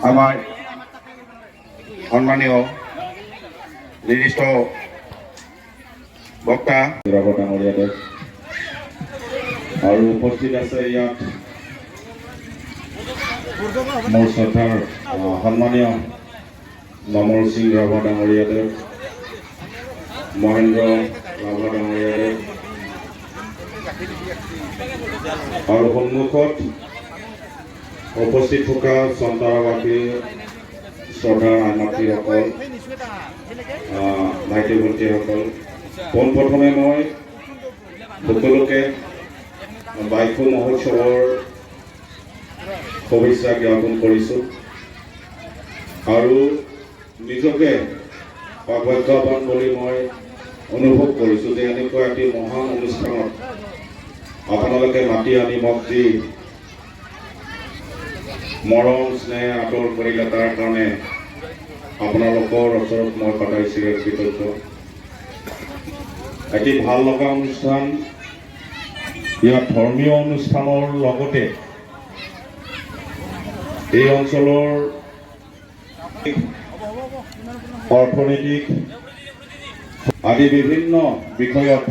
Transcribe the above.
আমাৰ সম্মানীয় নিৰ্দিষ্ট বক্তা ডাঙৰীয়াদেৱ আৰু উপস্থিত আছে ইয়াত মোৰ শ্ৰদ্ধাৰ সন্মানীয় মামৰ সিং ৰাভা ডাঙৰীয়াদেৱ, মহেন্দ্ৰ ৰাভা ডাঙৰীয়াদেৱ আৰু সন্মুখত উপস্থিত থকা সন্তানবাসী শ্ৰদ্ধাৰ আইমাতৃসকল, ভাইটি ভণ্টিসকল, পোনপ্ৰথমে মই সকলোকে বাইকু মহোৎসৱৰ শুভেচ্ছা জ্ঞাপন কৰিছোঁ আৰু নিজকে ভাগ্যৱান বুলি মই অনুভৱ কৰিছোঁ যে এনেকুৱা এটি মহান অনুষ্ঠানত আপোনালোকে মাতি আনি মোক যি মৰম স্নেহ আদৰ কৰিলে তাৰ কাৰণে আপোনালোকৰ ওচৰত মই সদায় চিৰকৃতজ্ঞ। এটি ভাল লগা অনুষ্ঠান, ইয়াত ধৰ্মীয় অনুষ্ঠানৰ লগতে এই অঞ্চলৰ অৰ্থনৈতিক আদি বিভিন্ন বিষয়ত